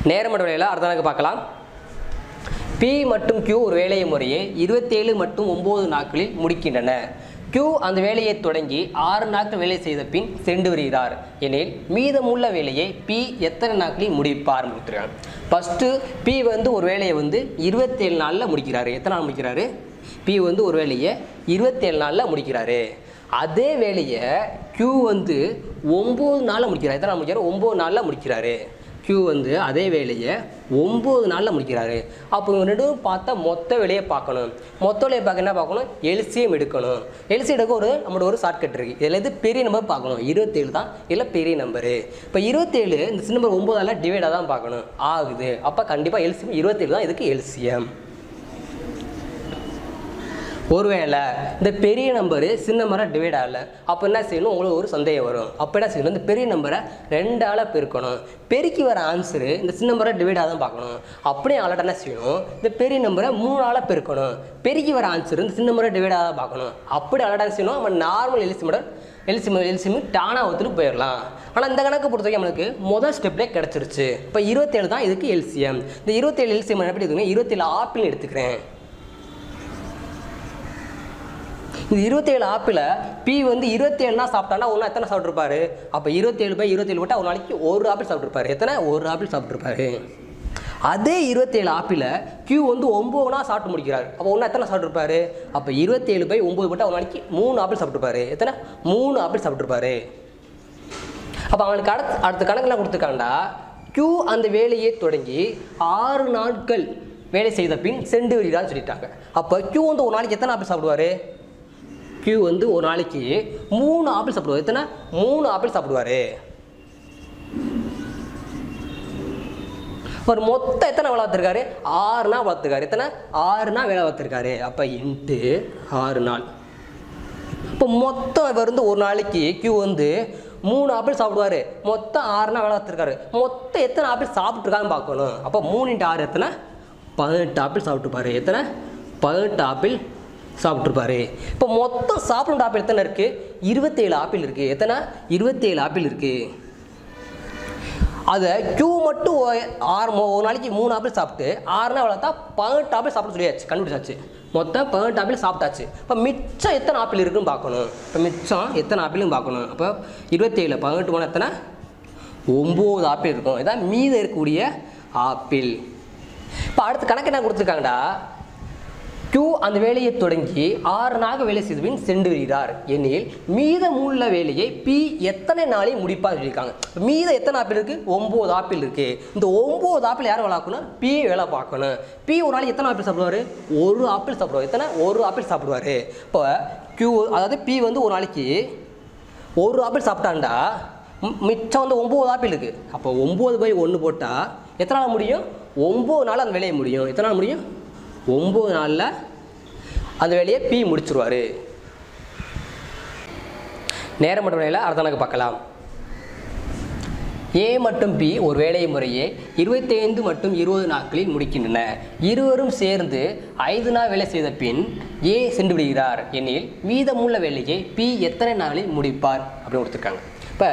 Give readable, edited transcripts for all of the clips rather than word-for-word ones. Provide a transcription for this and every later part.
நேரம் மற்றும் வேலையில் அடுத்த பார்க்கலாம். P மற்றும் Q ஒரு வேலையை முறையே 27 மற்றும் 9 நாட்களில் முடிக்கின்றன. Q அந்த வேலையை தொடங்கி 6 நாட்கள் வேலை செய்த பின் சென்று வருகிறார் எனில் மீதமுள்ள வேலையை P எத்தனை நாட்களில் முடிப்பார் முடிக்கிறார். ஃபர்ஸ்ட் P வந்து ஒரு வேலையை 27 நாளில் முடிக்கிறாரு. எத்தனை நாள் முடிக்கிறாரு? P வந்து ஒரு வேலையை 27 நாளில் முடிக்கிறாரு. அதே வேலையை Q வந்து 9 நாளில் முடிக்கிறார். எத்தனை நாள் முடிக்கிறாரு? 9 நாளில் முடிக்கிறாரு. Q வந்து அதே வேலையை 9 நாளில் முடிக்கிறாரு. அப்போ இவங்க ரெண்டும் பார்த்தா மொத்த வேலையை பார்க்கணும். மொத்த வேலையை பார்க்க என்ன பார்க்கணும்? எல்சிஎம் எடுக்கணும். எல்சிஎம் எடுக்க நம்மளோட ஒரு ஷார்ட்கட் இருக்குது. இதில் எது பெரிய நம்பர் பார்க்கணும்? 27 தான் இல்லை பெரிய நம்பரு. இப்போ 27 இந்த சின்ன நம்பர் 9ஆல் டிவைடாக தான் பார்க்கணும் ஆகுது. அப்போ கண்டிப்பாக எல்சிஎம் 27 தான் இதுக்கு எல்சிஎம். ஒருவேளை இந்த பெரிய நம்பரு சின்ன நம்பரை டிவைட் ஆகலை, அப்போ என்ன செய்யணும்? உங்களுக்கு ஒரு சந்தேகம் வரும். அப்போ என்ன செய்யணும்? இந்த பெரிய நம்பரை 2ஆல் பெருக்கணும். பெருக்கி வர ஆன்சரு இந்த சின்ன நம்பரை டிவைடாக தான் பார்க்கணும். அப்படியே ஆளாட்ட என்ன செய்யணும்? இந்த பெரிய நம்பரை 3ஆல் பெருக்கணும். பெருக்கி வர ஆன்சரு இந்த சின்ன நம்பரை டிவைடாக தான் பார்க்கணும். அப்படி ஆளாட்ட செய்யணும். நம்ம நார்மல் எல்சிஎம் டானாக ஒத்துட்டு போயிடலாம். ஆனால் இந்த கணக்கு பொறுத்த வரைக்கும் நம்மளுக்கு முதல் ஸ்டெப்லேயே கிடச்சிருச்சு. இப்போ 27 தான் இதுக்கு எல்சிஎம். இந்த 27 எல்சிஎம் எப்படி எடுத்துக்கணும்? 27 ஆப்பிள் எடுத்துக்கிறேன். இந்த 27 ஆப்பிள P வந்து 27 சாப்பிட்டானா ஒன்றா எத்தனை சாப்பிட்ருப்பாரு? அப்போ 27/27 போட்டால் ஒரு நாளைக்கு ஒரு ஆப்பிள் சாப்பிட்ருப்பாரு. எத்தனை? ஒரு ஆப்பிள் சாப்பிட்ருப்பாரு. அதே 27 ஆப்பிள Q வந்து 9 சாப்பிட்டு முடிக்கிறார். அப்போ ஒன்றா எத்தனை சாப்பிட்ருப்பாரு? அப்போ 27/9 போட்டால் ஒரு நாளைக்கு 3 ஆப்பிள் சாப்பிட்ருப்பாரு. எத்தனை? 3 ஆப்பிள் சாப்பிட்ருப்பாரு. அப்போ அவங்களுக்கு அடுத்த கணக்கெல்லாம் கொடுத்துருக்காண்டா Q அந்த வேலையை தொடங்கி 6 நாட்கள் வேலை செய்த பின் சென்று வருகிறான்னு சொல்லிட்டாங்க. அப்போ Q வந்து ஒரு நாளைக்கு எத்தனை ஆப்பிள் சாப்பிடுவார்? Q வந்து ஒரு நாளைக்கு 3 ஆப்பிள் சாப்பிடுவார். எத்தனை? 3 ஆப்பிள் சாப்பிடுவார். ஒரு மொத்தம் எத்தனை வேலை பார்த்துருக்காரு? 6 நாள் வளர்த்துருக்காரு. எத்தனை? 6 நாள் வேலை பார்த்துருக்காரு. அப்போ இன்ட்டு 6 நாள். இப்போ மொத்தம் வந்து ஒரு நாளைக்கு Q வந்து 3 ஆப்பிள் சாப்பிடுவார். மொத்தம் 6 நாள் வேலை பார்த்துருக்காரு. மொத்தம் எத்தனை ஆப்பிள் சாப்பிட்ருக்கான்னு பார்க்கணும். அப்போ 3 × 6 எத்தனை? 18 ஆப்பிள் சாப்பிட்டுருப்பாரு. எத்தனை? 18 ஆப்பிள் சாப்பிட்ருப்பாரு. இப்போ மொத்தம் சாப்பிட்ற ஆப்பிள் எத்தனை இருக்குது? 27 ஆப்பிள் இருக்குது. எத்தனை? 27 ஆப்பிள் இருக்குது. அதை Q மட்டும் ஒரு நாளைக்கு 3 ஆப்பிள் சாப்பிட்டு 6 நாள் வளர்த்தா 18 ஆப்பிள் சாப்பிட சொல்லியாச்சு, கண்டுபிடிச்சாச்சு. மொத்தம் 18 ஆப்பிள் சாப்பிட்டாச்சு. இப்போ மிச்சம் எத்தனை ஆப்பிள் இருக்குன்னு பார்க்கணும். இப்போ மிச்சம் எத்தனை ஆப்பிளும் பார்க்கணும். அப்போ 27 18 போனால் எத்தனை? 9 ஆப்பிள் இருக்கும். இதான் மீதம் இருக்கக்கூடிய ஆப்பிள். இப்போ அடுத்த கணக்கு என்ன கொடுத்துருக்காங்கடா? Q அந்த வேலையை தொடங்கி 6 நாள் வேலை செய்த பின் சென்று வருகிறார் எனில் மீதமுள்ள வேலையை P எத்தனை நாளில் முடிப்பார் சொல்லியிருக்காங்க. மீதம் எத்தனை ஆப்பிள் இருக்குது? 9 ஆப்பிள் இருக்குது. இந்த 9 ஆப்பிள் யார் வேலை பார்க்கணும்? P வேலை பார்க்கணும். P ஒரு நாளைக்கு எத்தனை ஆப்பிள் சாப்பிடுவார்? 1 ஆப்பிள் சாப்பிடுவார். எத்தனை? 1 ஆப்பிள் சாப்பிடுவார். இப்போ Q அதாவது P வந்து ஒரு நாளைக்கு 1 ஆப்பிள் சாப்பிட்டாண்டா மிச்சம் வந்து 9 ஆப்பிள் இருக்குது. அப்போ 9/1 போட்டால் எத்தனை நாள் முடியும்? 9 நாள் அந்த வேலையை முடியும். எத்தனை நாள் முடியும்? 9 நாளில் அந்த வேலையை P முடிச்சிருவார். நேரம் மற்றும் வேலையில் அடுத்த கணக்கு பார்க்கலாம். A மற்றும் P ஒரு வேலை முறையே 25 மற்றும் 20 நாட்களில் முடிக்கின்றன. இருவரும் சேர்ந்து 5 நாள் வேலை செய்த பின் A சென்று விடுகிறார் எனில் மீதமுள்ள வேலையை P எத்தனை நாளில் முடிப்பார் அப்படின்னு கொடுத்துருக்காங்க. இப்போ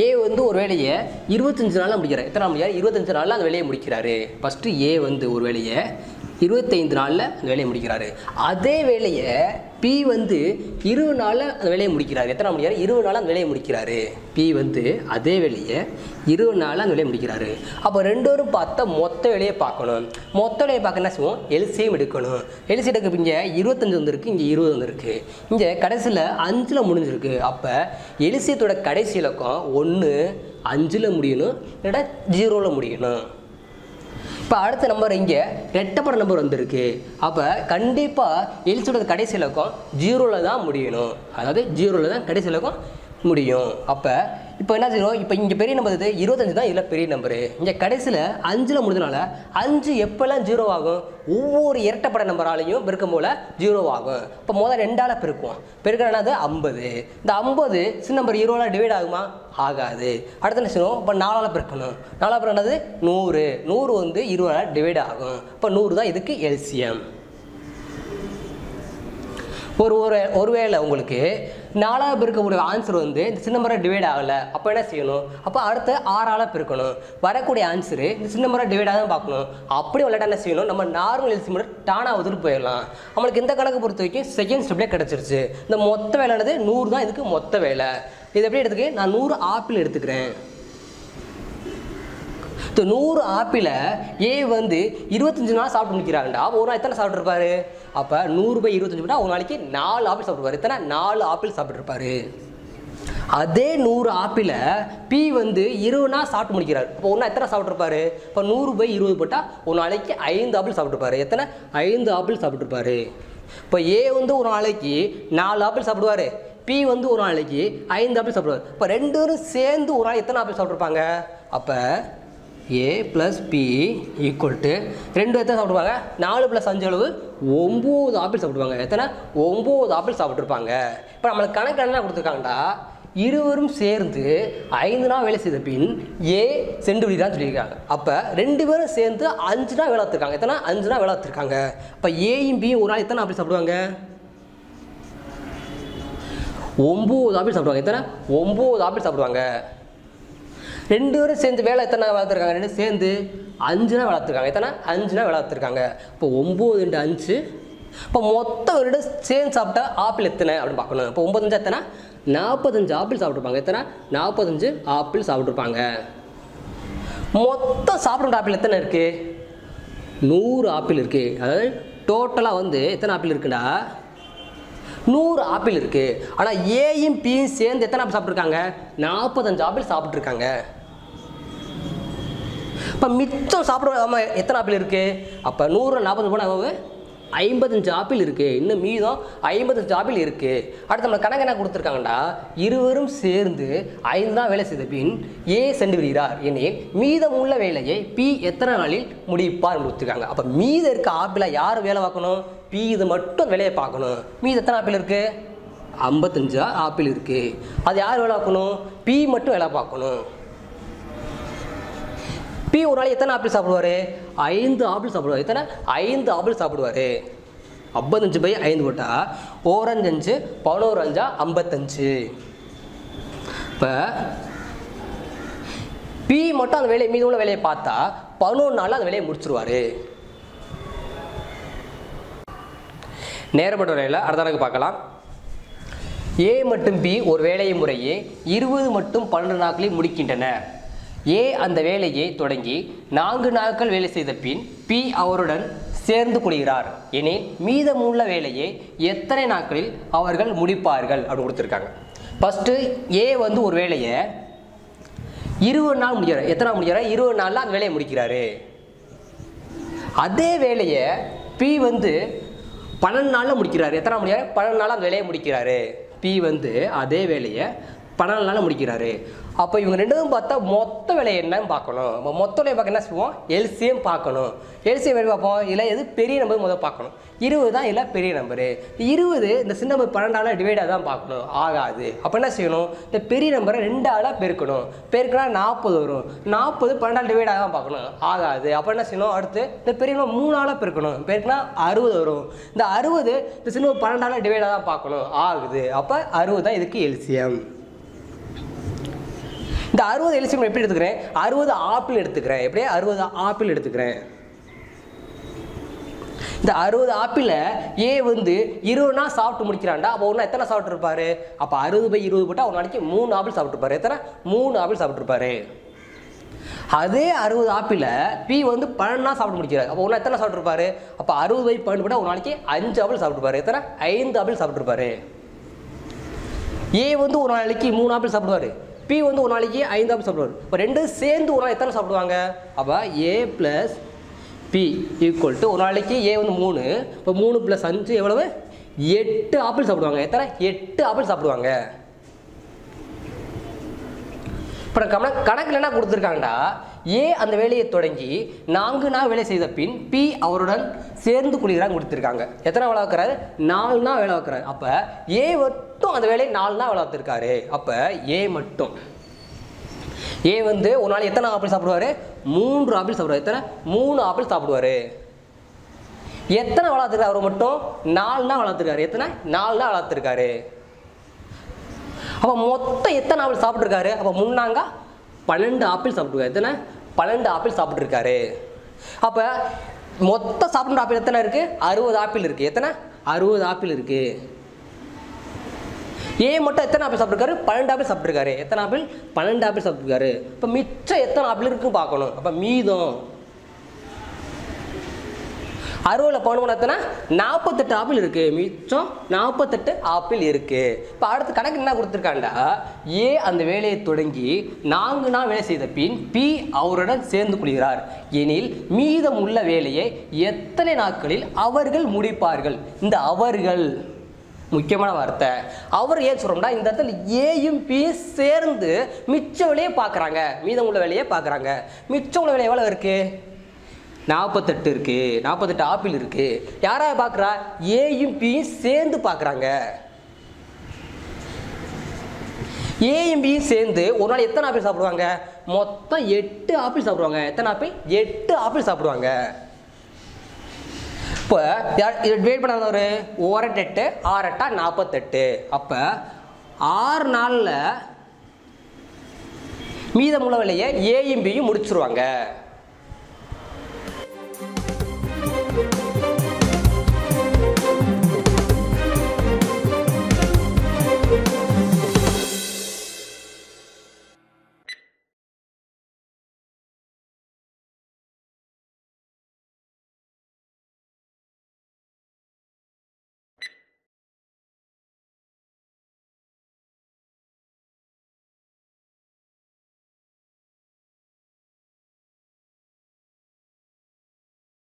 A வந்து ஒரு வேலையை 25 நாளில் முடிக்கிறார். எத்தனை நாள் முடிக்கிறார்? 25 நாளில் அந்த வேலையை முடிக்கிறாரு. ஃபஸ்ட்டு A வந்து ஒரு வேலையை 25 நாளில் அந்த வேலையை முடிக்கிறாரு. அதே வேலையை P வந்து 20 நாளில் அந்த வேலையை முடிக்கிறாரு. எத்தனை நாள் முடிக்கிறாரு? 20 நாளில் அந்த வேலையை முடிக்கிறாரு. P வந்து அதே வேலையை 20 நாளில் அந்த வேலையை முடிக்கிறாரு. அப்போ ரெண்டோரும் பார்த்தா மொத்த வேலையை பார்க்கணும். மொத்த வேலையை பார்க்க என்ன செய்வோம்? எல்சிஎம் எடுக்கணும். எல்சிஎம் எடுக்க இங்கே 25 வந்துருக்கு, இங்கே 20 வந்துருக்கு, இங்கே கடைசியில் 5ல் முடிஞ்சிருக்கு. அப்போ எல்சியத்தோட கடைசி இலக்கம் 1 5ல் முடியணும், இல்லைன்னா 0ல் முடியணும். இப்போ அடுத்த நம்பர் இங்கே ரெட்டப்பட நம்பர் வந்திருக்கு. அப்போ கண்டிப்பாக எல்சியோட கடைசி இலக்கம் 0ல் தான் முடியணும். அதாவது 0ல் தான் கடைசி இலக்கம் முடியும். அப்போ இப்போ என்ன செய்யணும்? இப்போ இங்கே பெரிய நம்பர் இது 25 தான் இதில் பெரிய நம்பரு. இங்கே கடைசியில் 5ல் முடிஞ்சனால 5 எப்போல்லாம் 0 ஆகும்? ஒவ்வொரு இரட்டப்பட நம்பராலையும் பெருக்கும் போல் 0 ஆகும். இப்போ முதல் 2ஆல் பெருக்குவோம். பெருக்கிறனாது 50. இந்த 50 சின்ன நம்பர் 20ஆல் டிவைட் ஆகுமா? ஆகாது. அடுத்த என்ன செய்யணும்? இப்போ 4ஆல் பெருக்கணும். 4ஆல் பெருக்கினது 100. 100 வந்து 20ஆல் டிவைட் ஆகும். இப்போ 100 தான் இதுக்கு எல்சிஎம். ஒருவேளை உங்களுக்கு 4ஆல் பெருக்கக்கூடிய ஆன்சர் வந்து இந்த சின்ன நம்பரை டிவைட் ஆகலை. அப்போ என்ன செய்யணும்? அப்போ அடுத்து 6ஆல் பெருக்கணும். வரக்கூடிய ஆன்சரு இந்த சின்ன நம்பரை டிவைட் ஆக தான் பார்க்கணும். அப்படி விளையாட என்ன செய்யணும்? நம்ம நார்மல் எல்சிஎம் டானாக வந்துட்டு போயிடலாம். நம்மளுக்கு இந்த கணக்கு பொறுத்த வரைக்கும் செகண்ட் ஸ்டெப்லேயே கிடச்சிருச்சு. இந்த மொத்த வேலையானது 100 தான். இதுக்கு மொத்த வேலை இது எப்படி எடுத்துக்க? நான் 100 ஆப்பிள் எடுத்துக்கிறேன். 100 ஆப்பிளை ஏ வந்து 25 நாள் சாப்பிட்டு முடிக்கிறாங்கடா. ஒரு நாள் எத்தனை சாப்பிட்ருப்பாரு? அப்போ 100/25 போட்டால் ஒரு நாளைக்கு 4 ஆப்பிள் சாப்பிட்ருப்பாரு. எத்தனை? 4 ஆப்பிள் சாப்பிட்ருப்பாரு. அதே 100 ஆப்பிளை பி வந்து 20 நாள் சாப்பிட்டு முடிக்கிறார். இப்போ ஒரு நாள் எத்தனை சாப்பிட்ருப்பாரு? இப்போ 100/20 போட்டால் ஒரு நாளைக்கு 5 ஆப்பிள் சாப்பிட்ருப்பாரு. எத்தனை? 5 ஆப்பிள் சாப்பிட்ருப்பாரு. இப்போ ஏ வந்து ஒரு நாளைக்கு 4 ஆப்பிள் சாப்பிடுவார். பி வந்து ஒரு நாளைக்கு 5 ஆப்பிள் சாப்பிடுவார். இப்போ 2 பேரும் சேர்ந்து ஒரு நாள் எத்தனை ஆப்பிள் சாப்பிட்ருப்பாங்க? அப்போ ஏ ப்ளஸ் பி ஈக்குவல் டு 2 எத்தனை சாப்பிடுவாங்க? 4 + 5 அளவு 9 ஆப்பிள் சாப்பிடுவாங்க. எத்தனை? 9 ஆப்பிள் சாப்பிட்ருப்பாங்க. இப்போ நம்மளுக்கு கணக்கு என்ன கொடுத்துருக்காங்கடா? இருவரும் சேர்ந்து 5 நாள் வேலை செய்த பின் ஏ சென்று விடுறான்னு சொல்லியிருக்காங்க. அப்போ 2 பேரும் சேர்ந்து 5 நாள் வேலை பார்த்துருக்காங்க. எத்தனை? 5 நாள் வேலை பார்த்துருக்காங்க. அப்போ ஏயும் பியும் ஒரு நாள் எத்தனை ஆப்பிள் சாப்பிடுவாங்க? 9 ஆப்பிள் சாப்பிடுவாங்க. எத்தனை? 9 ஆப்பிள் சாப்பிடுவாங்க. 2 பேரும் சேர்ந்து வேலை எத்தனை வளர்த்துருக்காங்க? 2 சேர்ந்து 5 நாள் வளர்த்துருக்காங்க. எத்தனை? 5 நாள் வளர்த்துருக்காங்க. இப்போ 9 × 5. இப்போ மொத்தம் 2 சேர்ந்து சாப்பிட்டா ஆப்பிள் எத்தனை அப்படின்னு பார்க்கணும். இப்போ 9 எத்தனை? 45 ஆப்பிள் சாப்பிட்ருப்பாங்க. எத்தனை? 45 ஆப்பிள் சாப்பிட்ருப்பாங்க. மொத்தம் சாப்பிட்ற ஆப்பிள் எத்தனை இருக்குது? 100 ஆப்பிள் இருக்குது. அதாவது டோட்டலாக வந்து எத்தனை ஆப்பிள் இருக்குடா? 100 ஆப்பிள் இருக்குது. ஆனால் ஏயும் பியும் சேர்ந்து எத்தனை ஆப்பிள் சாப்பிட்ருக்காங்க? 45 ஆப்பிள் சாப்பிட்ருக்காங்க. இப்போ மிச்சம் சாப்பிட எத்தனை ஆப்பிள் இருக்குது? அப்போ 100 40 போனால் 55 ஆப்பிள் இருக்குது. இன்னும் மீதம் 55 ஆப்பிள் இருக்குது. அடுத்து நம்ம கணக்கு என்ன கொடுத்துருக்காங்கடா? இருவரும் சேர்ந்து 5 நாள் வேலை செய்த பின் ஏ சென்று விடுகிறார் எனில் மீதம் உள்ள வேலையை பி எத்தனை நாளில் முடிப்பார் கொடுத்துருக்காங்க. அப்போ மீதம் இருக்க ஆப்பிளை யார் வேலை பார்க்கணும்? பி இது மட்டும் வேலையை பார்க்கணும். மீது எத்தனை ஆப்பிள் இருக்குது? 55 ஆப்பிள் இருக்குது. அது யார் வேலை பார்க்கணும்? பி மட்டும் வேலை பார்க்கணும். பி ஒரு நாள் எத்தனை ஆப்பிள் சாப்பிடுவார்? 5 ஆப்பிள் சாப்பிடுவார். எத்தனை? 5 ஆப்பிள் சாப்பிடுவார். 55/5 போட்டால் 1 5 11 5 55. இப்போ பி மட்டும் அந்த வேலையை மீது உள்ள வேலையை பார்த்தா 11 நாளில் அந்த வேலையை முடிச்சிருவார். நேரப்பட்ட வேலையில் அடுத்த நாளுக்கு பார்க்கலாம். ஏ மற்றும் பி ஒரு வேலையை முறையே 20 மற்றும் 12 நாட்களில் முடிக்கின்றனர். ஏ அந்த வேலையை தொடங்கி 4 நாட்கள் வேலை செய்த பின் பி அவருடன் சேர்ந்து கொள்கிறார் எனில் மீதமுள்ள வேலையை எத்தனை நாட்களில் அவர்கள் முடிப்பார்கள் அப்படின்னு கொடுத்துருக்காங்க. ஃபஸ்ட்டு ஏ வந்து ஒரு வேலையை 20 நாள் முடிக்கிறார். எத்தனை நாள் முடிக்கிறார்? 20 நாளில் அந்த வேலையை முடிக்கிறாரு. அதே வேலையை பி வந்து 12 நாளில் முடிக்கிறாரு. எத்தனை நாள் முடிக்கிறாரு? 12 நாள் அந்த வேலையை முடிக்கிறாரு. பி வந்து அதே வேலையை 12 நாளில் முடிக்கிறாரு. அப்போ இவங்க 2 பார்த்தா மொத்த விலை என்னன்னு பார்க்கணும். மொத்த விலையை பார்க்க என்ன செய்வோம்? எல்சிஎம் பார்க்கணும். எல்சிஎம் எப்படி பார்ப்போம்? இல்லை எது பெரிய நம்பர் முதல் பார்க்கணும். 20 தான் இல்லை பெரிய நம்பரு. 20 இந்த சின்ன நம்பர் 12ஆல் டிவைடாக தான் பார்க்கணும். ஆகாது. அப்போ என்ன செய்யணும்? இந்த பெரிய நம்பரை 2ஆல் பெருக்கணும். பெருக்கினா 40 வரும். 40 12ஆல் டிவைடாக தான் பார்க்கணும். ஆகாது. அப்போ என்ன செய்யணும்? அடுத்து இந்த பெரிய நம்பர் 3ஆல் பெருக்கணும். பெருக்கினா 60 வரும். இந்த 60 இந்த சின்ன நம்பர் 12ஆல் டிவைடாக தான் பார்க்கணும். ஆகுது. அப்போ 60 தான் இதுக்கு எல்சிஎம். இந்த 60 எல்சிஎம் எப்படி எடுத்துக்கிறேன்? 60 ஆப்பிள் எடுத்துக்கிறேன். எப்படியே 60 ஆப்பிள் எடுத்துக்கிறேன். இந்த 60 ஆப்பிளை ஏ வந்து 20 நாள் சாப்பிட்டு முடிக்கிறான்டா. அப்போ ஒரு நாள் எத்தனை சாப்பிட்ருப்பாரு? அப்போ 60/20 போட்டால் ஒரு நாளைக்கு 3 ஆப்பிள் சாப்பிட்ருப்பாரு. எத்தனை? 3 ஆப்பிள் சாப்பிட்ருப்பாரு. அதே 60 ஆப்பிளை பி வந்து 12 நாள் சாப்பிட்டு முடிக்கிறாரு. அப்போ ஒரு நாள் எத்தனை சாப்பிட்ருப்பாரு? அப்போ 60/12 போட்டால் ஒரு நாளைக்கு 5 ஆப்பிள் சாப்பிட்ருப்பாரு. எத்தனை? 5 ஆப்பிள் சாப்பிட்ருப்பாரு. ஏ வந்து ஒரு நாளைக்கு 3 ஆப்பிள் சாப்பிடுவார். பி வந்து ஒரு நாளைக்கு 5 ஆப்பிள் சாப்பிடுவார். இப்போ 2 சேர்ந்து ஒரு நாள் எத்தனை சாப்பிடுவாங்க? அப்போ ஏ ப்ளஸ் பி ஈக்குவல் டு ஒரு நாளைக்கு ஏ வந்து 3. இப்போ 3 + 5 எவ்வளவு? 8 ஆப்பிள் சாப்பிடுவாங்க. எத்தனை? 8 ஆப்பிள் சாப்பிடுவாங்க. இப்போ கணக்கில் என்ன கொடுத்துருக்காங்கடா? ஏ அந்த வேலையை தொடங்கி 4 நாள் வேலை செய்த பின் பி அவருடன் சேர்ந்து கொள்கிறாங்க கொடுத்துருக்காங்க. எத்தனை வேலை வைக்கிறாரு? 4 நாள் வேலை வைக்கிறாரு. அப்போ ஏ மட்டும் அந்த வேலையை 4 நாள் வேலை பார்த்துருக்காரு. அப்போ ஏ மட்டும் ஏ வந்து ஒரு நாள் எத்தனை ஆப்பிள் சாப்பிடுவார்? 3 ஆப்பிள் சாப்பிடுவார். எத்தனை? 3 ஆப்பிள் சாப்பிடுவார். எத்தனை வளர்த்துருக்காரு? அவர் மட்டும் 4 நாள் வளர்த்துருக்காரு. எத்தனை? 4 நாள் வளர்த்துருக்காரு. அப்போ மொத்தம் எத்தனை ஆப்பிள் சாப்பிட்ருக்காரு? அப்போ முன்னாங்க 12 ஆப்பிள் சாப்பிட்ருக்காரு. எத்தனை? 12 ஆப்பிள் சாப்பிட்ருக்காரு. அப்போ மொத்தம் சாப்பிட்ற ஆப்பிள் எத்தனை இருக்குது? 60 ஆப்பிள் இருக்குது. எத்தனை? 60 ஆப்பிள் இருக்குது. ஏ மட்டும் எத்தனை ஆப்பிள் சாப்பிட்ருக்காரு? 12 ஆப்பிள் சாப்பிட்ருக்காரு. எத்தனை ஆப்பிள்? 12 ஆப்பிள் சாப்பிட்ருக்காரு. இப்போ மிச்சம் எத்தனை ஆப்பிள் இருக்குன்னு பார்க்கணும். அப்போ மீதம் 60ல் 12 எத்தனை? 48 ஆப்பிள் இருக்குது. மிச்சம் 48 ஆப்பிள் இருக்குது. இப்போ அடுத்த கணக்கு என்ன கொடுத்துருக்காண்டா, ஏ அந்த வேலையை தொடங்கி 4 நாள் வேலை செய்த பின் பி அவருடன் சேர்ந்து கொள்கிறார் எனில் மீதம் உள்ள வேலையை எத்தனை நாட்களில் அவர்கள் முடிப்பார்கள்? இந்த அவர்கள் முக்கியமான வார்த்தை. அவர் ஏன் சொல்கிறோம்னா, இந்த இடத்துல ஏயும் பியும் சேர்ந்து மிச்ச வேலையை பார்க்குறாங்க, மீதம் உள்ள வேலையை பார்க்குறாங்க. மிச்சம் உள்ள வேலை எவ்வளோ இருக்குது? 48 இருக்குது. 48 ஆப்பிள் இருக்குது. யாராக பார்க்குறா? ஏயும் பியும் சேர்ந்து பார்க்குறாங்க. ஏயும் பியும் சேர்ந்து ஒரு நாள் எத்தனை ஆப்பிள் சாப்பிடுவாங்க? மொத்தம் 8 ஆப்பிள் சாப்பிடுவாங்க. எத்தனை ஆப்பிள்? 8 ஆப்பிள் சாப்பிடுவாங்க. இப்போ டிவைட் பண்ண ஒரு 1 8 6 8 48. அப்போ 6 நாளில் மீதமுள்ள வேலையை ஏயும் பியும் முடிச்சிருவாங்க.